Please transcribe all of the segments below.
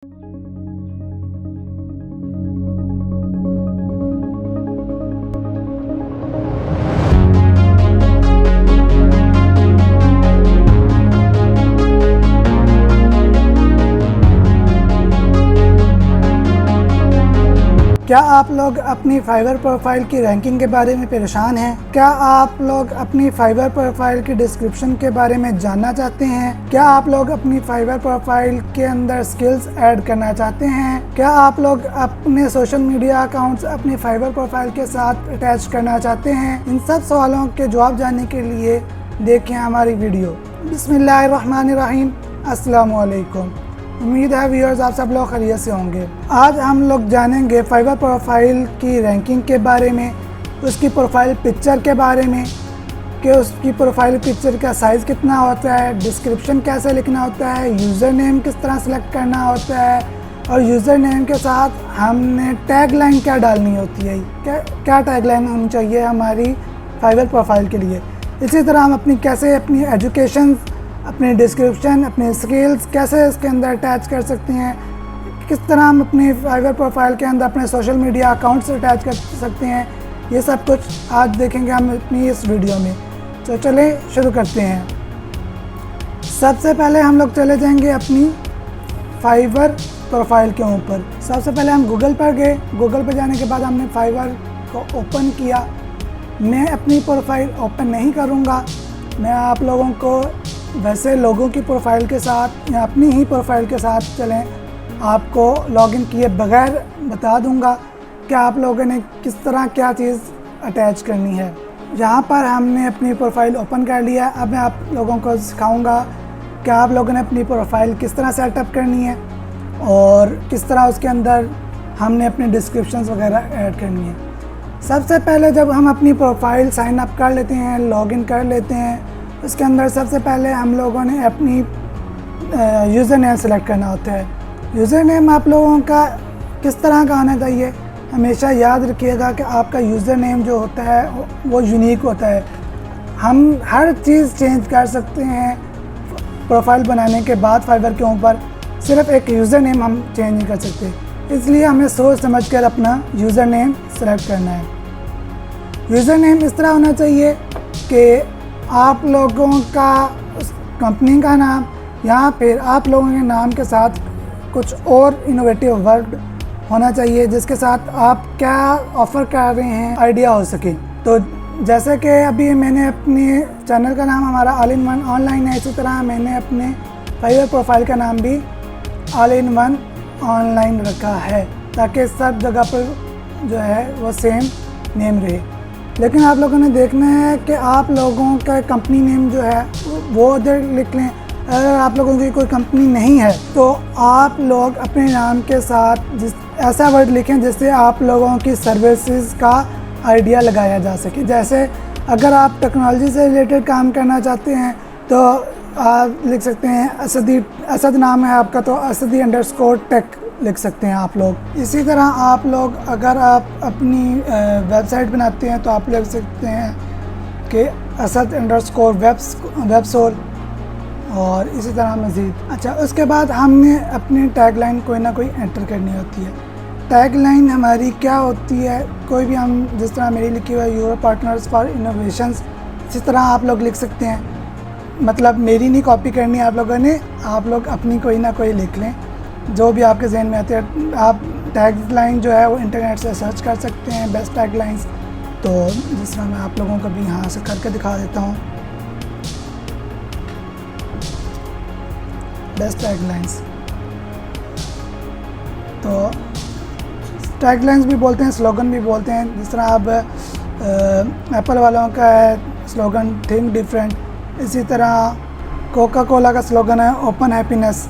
क्या आप लोग अपनी फाइवर प्रोफाइल की रैंकिंग के बारे में परेशान हैं? क्या आप लोग अपनी फाइवर प्रोफाइल की डिस्क्रिप्शन के बारे में जानना चाहते हैं? क्या आप लोग अपनी फाइवर प्रोफाइल के अंदर स्किल्स ऐड करना चाहते हैं? क्या आप लोग अपने सोशल मीडिया अकाउंट्स अपनी फाइवर प्रोफाइल के साथ अटैच करना चाहते हैं? इन सब सवालों के जवाब जानने के लिए देखें हमारी वीडियो। बिस्मिल्लाहिर्रहमानिर्रहीम। अस्सलाम वालेकुम। उम्मीद है व्यूअर्स आप सब लोग खैरियत से होंगे। आज हम लोग जानेंगे फाइवर प्रोफाइल की रैंकिंग के बारे में, उसकी प्रोफाइल पिक्चर के बारे में कि उसकी प्रोफाइल पिक्चर का साइज़ कितना होता है, डिस्क्रिप्शन कैसे लिखना होता है, यूज़र नेम किस तरह सेलेक्ट करना होता है और यूज़र नेम के साथ हमने टैग लाइन क्या डालनी होती है, क्या टैग लाइन होनी चाहिए हमारी फाइवर प्रोफाइल के लिए। इसी तरह हम कैसे अपनी एजुकेशन, अपनी डिस्क्रिप्शन, अपने स्किल्स कैसे इसके अंदर अटैच कर सकते हैं, किस तरह हम अपनी फाइवर प्रोफाइल के अंदर अपने सोशल मीडिया अकाउंट से अटैच कर सकते हैं, ये सब कुछ आज देखेंगे हम अपनी इस वीडियो में। तो चलें शुरू करते हैं। सबसे पहले हम लोग चले जाएंगे अपनी फाइवर प्रोफाइल के ऊपर। सबसे पहले हम गूगल पर गए। गूगल पर जाने के बाद हमने फाइवर को ओपन किया। मैं अपनी प्रोफाइल ओपन नहीं करूँगा, मैं आप लोगों को वैसे लोगों की प्रोफाइल के साथ या अपनी ही प्रोफाइल के साथ चलें आपको लॉगिन किए बगैर बता दूंगा कि आप लोगों ने किस तरह क्या चीज़ अटैच करनी है। यहाँ पर हमने अपनी प्रोफाइल ओपन कर लिया। अब मैं आप लोगों को सिखाऊंगा कि आप लोगों ने अपनी प्रोफाइल किस तरह सेटअप करनी है और किस तरह उसके अंदर हमने अपनी डिस्क्रिप्शंस वगैरह ऐड करनी है। सबसे पहले जब हम अपनी प्रोफाइल साइन अप कर लेते हैं, लॉगिन कर लेते हैं, उसके अंदर सबसे पहले हम लोगों ने अपनी यूज़र नेम सेलेक्ट करना होता है। यूज़र नेम आप लोगों का किस तरह का होना चाहिए, हमेशा याद रखिएगा कि आपका यूज़र नेम जो होता है वो यूनिक होता है। हम हर चीज़ चेंज कर सकते हैं प्रोफाइल बनाने के बाद फाइवर के ऊपर, सिर्फ एक यूज़र नेम हम चेंज नहीं कर सकते। इसलिए हमें सोच समझ कर अपना यूज़र नेम सेलेक्ट करना है। यूज़र नेम इस तरह होना चाहिए कि आप लोगों का उस कंपनी का नाम या फिर आप लोगों के नाम के साथ कुछ और इनोवेटिव वर्ड होना चाहिए जिसके साथ आप क्या ऑफ़र कर रहे हैं आइडिया हो सके। तो जैसे कि अभी मैंने अपने चैनल का नाम हमारा ऑल इन वन ऑनलाइन है, इसी तरह मैंने अपने फाइवर प्रोफाइल का नाम भी ऑल इन वन ऑनलाइन रखा है ताकि सब जगह पर जो है वो सेम नेम रहे। लेकिन आप लोगों ने देखना है कि आप लोगों का कंपनी नेम जो है वो उधर लिख लें। अगर आप लोगों की कोई कंपनी नहीं है तो आप लोग अपने नाम के साथ ऐसा वर्ड लिखें जिससे आप लोगों की सर्विसेज का आइडिया लगाया जा सके। जैसे अगर आप टेक्नोलॉजी से रिलेटेड काम करना चाहते हैं तो आप लिख सकते हैं असद नाम है आपका तो असदी_टेक लिख सकते हैं आप लोग। इसी तरह आप लोग अगर आप अपनी वेबसाइट बनाते हैं तो आप लिख सकते हैं कि असद_वेबसोर और इसी तरह मज़ीद। अच्छा, उसके बाद हमने अपनी टैगलाइन कोई ना कोई एंटर करनी होती है। टैगलाइन हमारी क्या होती है, कोई भी हम जिस तरह मेरी लिखी हुई है यूरो पार्टनर्स फॉर इनोवेशंस, इसी तरह आप लोग लिख सकते हैं। मतलब मेरी नहीं कॉपी करनी है आप लोगों ने, आप लोग अपनी कोई ना कोई लिख लें जो भी आपके जहन में आते हैं। आप टैग लाइन जो है वो इंटरनेट से सर्च कर सकते हैं, बेस्ट टैग लाइन्स। तो जिस तरह मैं आप लोगों को भी यहाँ से करके दिखा देता हूँ, बेस्ट टैग लाइन्स। तो टैग लाइन्स भी बोलते हैं, स्लोगन भी बोलते हैं। जिस तरह अब एप्पल वालों का है स्लोगन थिंक डिफरेंट, इसी तरह कोका कोला का स्लोगन है ओपन हैप्पीनेस।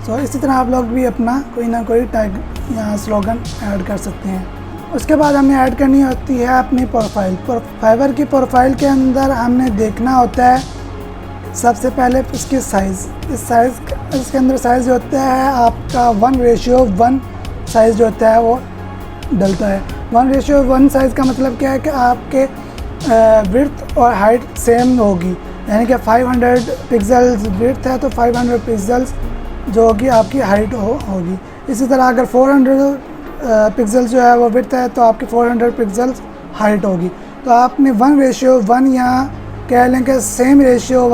सो इसी तरह आप लोग भी अपना कोई ना कोई टैग या स्लोगन ऐड कर सकते हैं। उसके बाद हमें ऐड करनी होती है अपनी प्रोफाइल। फाइवर की प्रोफाइल के अंदर हमने देखना होता है सबसे पहले इसकी साइज़। इसके अंदर साइज़ जो होता है आपका 1:1 साइज़ जो होता है वो डलता है। 1:1 साइज़ का मतलब क्या है कि आपके विड्थ और हाइट सेम होगी, यानी कि 500 पिक्सल्स विड्थ है तो 500 पिक्सल्स जो होगी आपकी हाइट होगी। इसी तरह अगर 400 पिक्सल्स जो है वो विड्थ है तो आपकी 400 पिक्सल्स हाइट होगी। तो आपने 1:1 या कह लें कि सेम रेशियो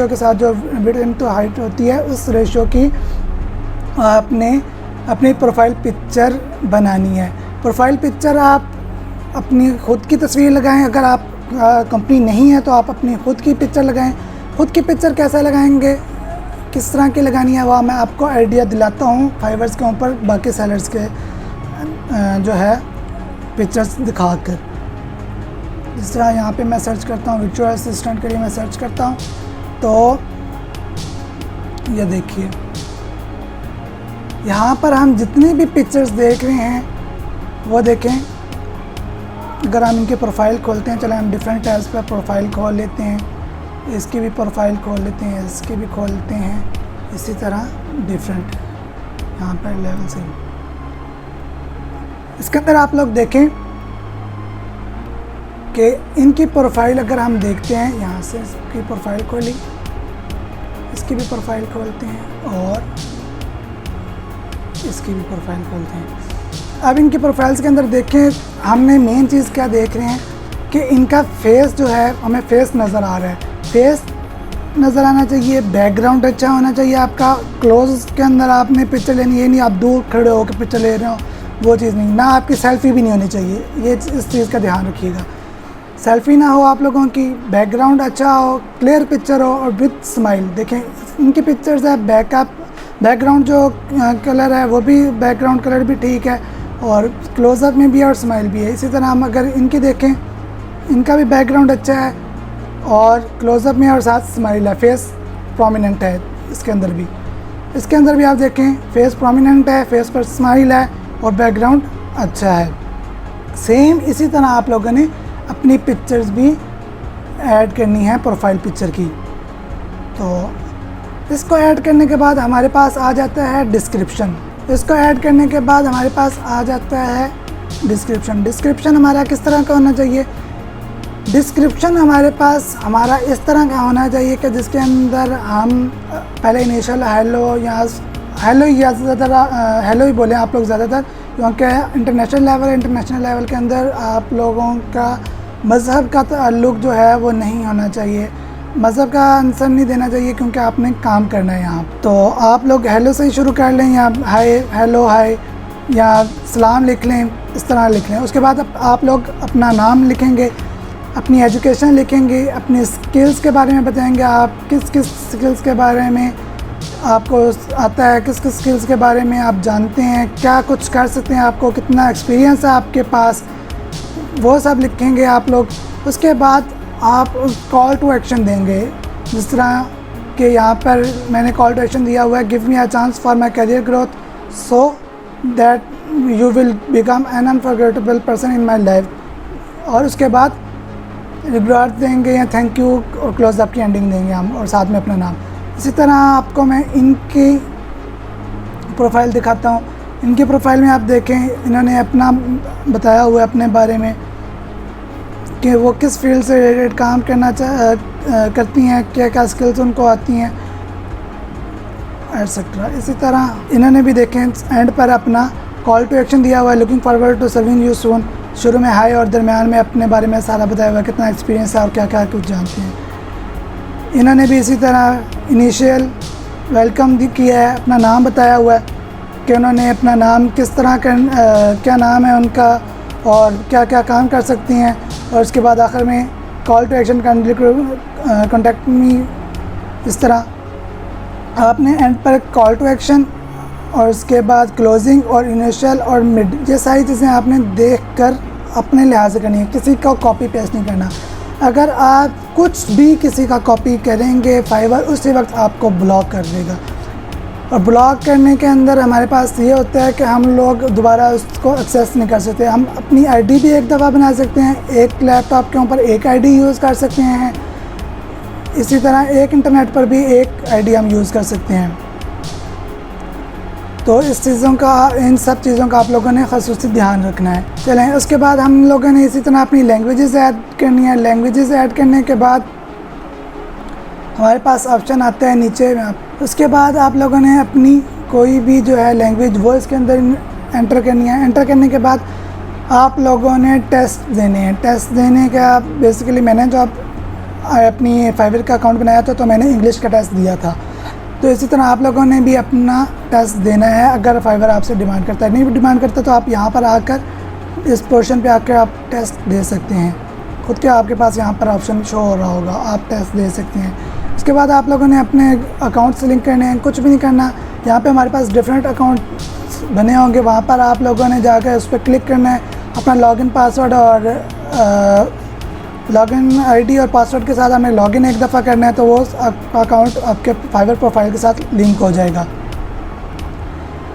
के साथ जो विड्थ इनटू हाइट होती है उस रेशियो की आपने अपनी प्रोफाइल पिक्चर बनानी है। प्रोफाइल पिक्चर आप अपनी खुद की तस्वीर लगाएं, अगर आप कंपनी नहीं है तो आप अपनी खुद की पिक्चर लगाएं। खुद की पिक्चर कैसे लगाएंगे, किस तरह की लगानी है, वह मैं आपको आइडिया दिलाता हूँ फाइवर्स के ऊपर बाकी सेलर्स के जो है पिक्चर्स दिखाकर। जिस तरह यहाँ पे मैं सर्च करता हूँ, वर्चुअल असिस्टेंट के लिए मैं सर्च करता हूँ, तो ये देखिए यहाँ पर हम जितनी भी पिक्चर्स देख रहे हैं वो देखें। अगर हम इनकी प्रोफाइल खोलते हैं, चले हम डिफरेंट टैब्स पर प्रोफाइल खोल लेते हैं, इसकी भी प्रोफाइल खोल लेते हैं, इसकी भी खोलते हैं, इसी तरह डिफरेंट यहाँ पर लेवल से। इसके अंदर आप लोग देखें कि इनकी प्रोफाइल अगर हम देखते हैं, यहाँ से इसकी प्रोफाइल खोली, इसकी भी प्रोफाइल खोलते हैं और इसकी भी प्रोफाइल खोलते हैं। अब इनकी प्रोफाइल्स के अंदर देखें, हमने मेन चीज़ क्या देख रहे हैं कि इनका फेस जो है हमें फेस नज़र आ रहा है, फेस नज़र आना चाहिए, बैकग्राउंड अच्छा होना चाहिए आपका। क्लोज के अंदर आपने पिक्चर लेनी, ये नहीं आप दूर खड़े होकर पिक्चर ले रहे हो, वो चीज़ नहीं। ना आपकी सेल्फ़ी भी नहीं होनी चाहिए, ये इस चीज़ का ध्यान रखिएगा। सेल्फ़ी ना हो आप लोगों की, बैकग्राउंड अच्छा हो, क्लियर पिक्चर हो और विथ स्माइल। देखें इनकी पिक्चर्स है, बैकग्राउंड जो कलर है वो भी बैकग्राउंड कलर भी ठीक है और क्लोज़अप में भी है और स्माइल भी है। इसी तरह हम अगर इनकी देखें, इनका भी बैकग्राउंड अच्छा है और क्लोज़अप में और साथ स्माइल है, फेस प्रोमिनेंट है इसके अंदर भी। इसके अंदर भी आप देखें फेस प्रोमिनेंट है, फेस पर स्माइल है और बैकग्राउंड अच्छा है। सेम इसी तरह आप लोगों ने अपनी पिक्चर्स भी ऐड करनी है प्रोफाइल पिक्चर की। तो इसको ऐड करने के बाद हमारे पास आ जाता है डिस्क्रिप्शन। इसको ऐड करने के बाद हमारे पास आ जाता है डिस्क्रिप्शन। डिस्क्रिप्शन हमारा किस तरह का होना चाहिए? डिस्क्रिप्शन हमारे पास हमारा इस तरह का होना चाहिए कि जिसके अंदर हम पहले इनिशियल हेलो या ज़्यादातर हेलो ही बोलें आप लोग ज़्यादातर, क्योंकि इंटरनेशनल लेवल के अंदर आप लोगों का मज़हब का ताल्लुक़ जो है वो नहीं होना चाहिए, मज़हब का आंसर नहीं देना चाहिए, क्योंकि आपने काम करना है यहाँ। तो आप लोग हेलो से ही शुरू कर लें या हाय, हेलो, हाय या सलाम लिख लें, इस तरह लिख लें। उसके बाद आप लोग अपना नाम लिखेंगे, अपनी एजुकेशन लिखेंगे, अपनी स्किल्स के बारे में बताएंगे, आप किस किस स्किल्स के बारे में आपको आता है, किस किस स्किल्स के बारे में आप जानते हैं, क्या कुछ कर सकते हैं, आपको कितना एक्सपीरियंस है आपके पास, वो सब लिखेंगे आप लोग। उसके बाद आप कॉल टू एक्शन देंगे, जिस तरह कि यहाँ पर मैंने कॉल टू एक्शन दिया हुआ है, give me a chance for my career growth so that you will become an unforgettable person in my life. और उसके बाद रिग्रेट देंगे या थैंक यू और क्लोज अप की एंडिंग देंगे हम, और साथ में अपना नाम। इसी तरह आपको मैं इनकी प्रोफाइल दिखाता हूँ। इनकी प्रोफाइल में आप देखें, इन्होंने अपना बताया हुआ है अपने बारे में कि वो किस फील्ड से रिलेटेड काम करती हैं, क्या क्या स्किल्स उनको आती हैं, एटसेट्रा। इसी तरह इन्होंने भी देखें एंड पर अपना कॉल टू एक्शन दिया हुआ है, looking forward to serving you soon. शुरू में हाई और दरमियान में अपने बारे में सारा बताया हुआ है, कितना एक्सपीरियंस है और क्या क्या कुछ जानते हैं। इन्होंने भी इसी तरह इनिशियल वेलकम किया है, अपना नाम बताया हुआ है कि उन्होंने अपना नाम किस तरह क्या नाम है उनका और क्या क्या काम कर सकती हैं। और उसके बाद आखिर में call to action contact me. इस तरह आपने एंड पर कॉल टू एक्शन और उसके बाद क्लोजिंग और इनिशियल और मिड, ये सारी चीज़ें आपने देखकर अपने लिहाज से करनी है, किसी का कॉपी पेस्ट नहीं करना। अगर आप कुछ भी किसी का कॉपी करेंगे फाइवर उसी वक्त आपको ब्लॉक कर देगा। और ब्लॉक करने के अंदर हमारे पास ये होता है कि हम लोग दोबारा उसको एक्सेस नहीं कर सकते। हम अपनी आईडी भी एक दफ़ा बना सकते हैं, एक लैपटॉप के ऊपर एक आईडी यूज़ कर सकते हैं, इसी तरह एक इंटरनेट पर भी एक आईडी हम यूज़ कर सकते हैं। तो इन सब चीज़ों का आप लोगों ने ख़ासूसी ध्यान रखना है। चलें, उसके बाद हम लोगों ने इसी तरह अपनी लैंग्वेजेस ऐड करनी है। लैंग्वेजेस ऐड करने के बाद हमारे पास ऑप्शन आता है नीचे, मैं उसके बाद आप लोगों ने अपनी कोई भी जो है लैंग्वेज वो इसके अंदर एंटर करनी है। एंटर करने के बाद आप लोगों ने टेस्ट देने हैं। टेस्ट देने का बेसिकली मैंने जो अपनी फाइवर का अकाउंट बनाया था तो मैंने इंग्लिश का टेस्ट दिया था, तो इसी तरह आप लोगों ने भी अपना टेस्ट देना है। अगर फाइवर आपसे डिमांड करता है, नहीं डिमांड करता तो आप यहाँ पर आकर इस पोर्शन पे आकर आप टेस्ट दे सकते हैं। खुद के आपके पास यहाँ पर ऑप्शन शो हो रहा होगा, आप टेस्ट दे सकते हैं। उसके बाद आप लोगों ने अपने अकाउंट से लिंक करने हैं, कुछ भी नहीं करना। यहाँ पे हमारे पास डिफरेंट अकाउंट बने होंगे, वहाँ पर आप लोगों ने जाकर उस पर क्लिक करना है। अपना लॉगिन पासवर्ड और लॉगिन आईडी और पासवर्ड के साथ हमें लॉगिन एक दफ़ा करना है, तो वो अकाउंट आपके फाइवर प्रोफाइल के साथ लिंक हो जाएगा।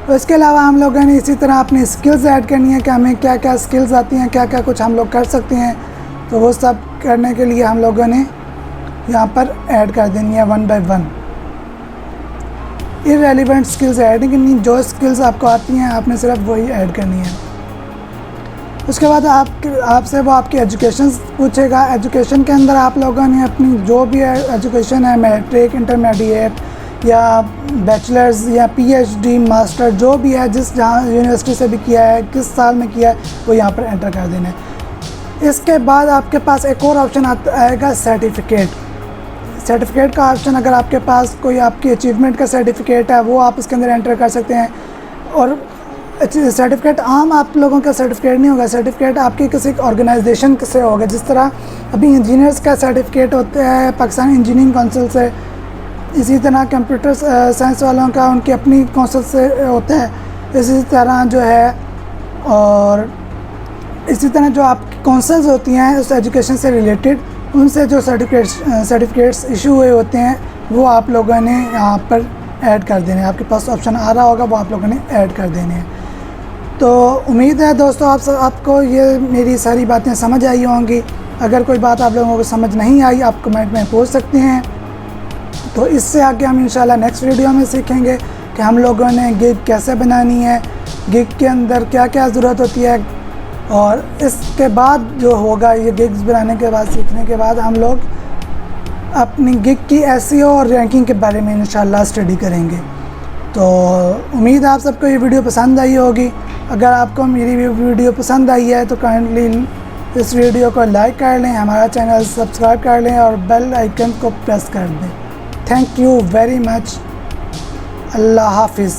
तो इसके अलावा हम लोगों ने इसी तरह अपनी स्किल्स ऐड करनी है कि हमें क्या क्या स्किल्स आती हैं, क्या क्या कुछ हम लोग कर सकते हैं। तो वो सब करने के लिए हम लोगों ने यहाँ पर ऐड कर देनी है 1 बाय 1। इररेलेवेंट स्किल्स ऐड नहीं करनी, जो स्किल्स आपको आती हैं आपने सिर्फ वही ऐड करनी है। उसके बाद आपसे वो आपकी एजुकेशन पूछेगा। एजुकेशन के अंदर आप लोगों ने अपनी जो भी एजुकेशन है, मैट्रिक, इंटरमीडिएट या बैचलर्स या पीएचडी, मास्टर, जो भी है, जहाँ यूनिवर्सिटी से भी किया है, किस साल में किया है, वो यहाँ पर एंटर कर देना है। इसके बाद आपके पास एक और ऑप्शन आएगा सर्टिफिकेट। सर्टिफिकेट का ऑप्शन, अगर आपके पास कोई आपकी अचीवमेंट का सर्टिफिकेट है वो आप इसके अंदर एंटर कर सकते हैं। और सर्टिफिकेट आम आप लोगों का सर्टिफिकेट नहीं होगा, सर्टिफिकेट आपकी किसी ऑर्गेनाइजेशन से होगा। जिस तरह अभी इंजीनियर्स का सर्टिफिकेट होता है पाकिस्तान इंजीनियरिंग काउंसिल से, इसी तरह कंप्यूटर साइंस वालों का उनकी अपनी काउंसिल से होता है, इसी तरह जो है। और इसी तरह जो आपकी काउंसिल्स होती हैं उस एजुकेशन से रिलेटेड, उनसे जो सर्टिफिकेट्स इशू हुए होते हैं वो आप लोगों ने यहाँ पर ऐड कर देने हैं। आपके पास ऑप्शन आ रहा होगा, वो आप लोगों ने ऐड कर देने हैं। तो उम्मीद है दोस्तों आपको ये मेरी सारी बातें समझ आई होंगी। अगर कोई बात आप लोगों को समझ नहीं आई, आप कमेंट में पूछ सकते हैं। तो इससे आगे हम इंशाल्लाह नेक्स्ट वीडियो में सीखेंगे कि हम लोगों ने गिग कैसे बनानी है, गिग के अंदर क्या क्या ज़रूरत होती है। और इसके बाद जो होगा, ये गिग्स बनाने के बाद, सीखने के बाद, हम लोग अपनी गिग की एसईओ और रैंकिंग के बारे में इंशाल्लाह स्टडी करेंगे। तो उम्मीद है आप सबको ये वीडियो पसंद आई होगी। अगर आपको मेरी वीडियो पसंद आई है तो काइंडली इस वीडियो को लाइक कर लें, हमारा चैनल सब्सक्राइब कर लें और बेल आइकन को प्रेस कर दें। Thank you very much. अल्लाह हाफिज़।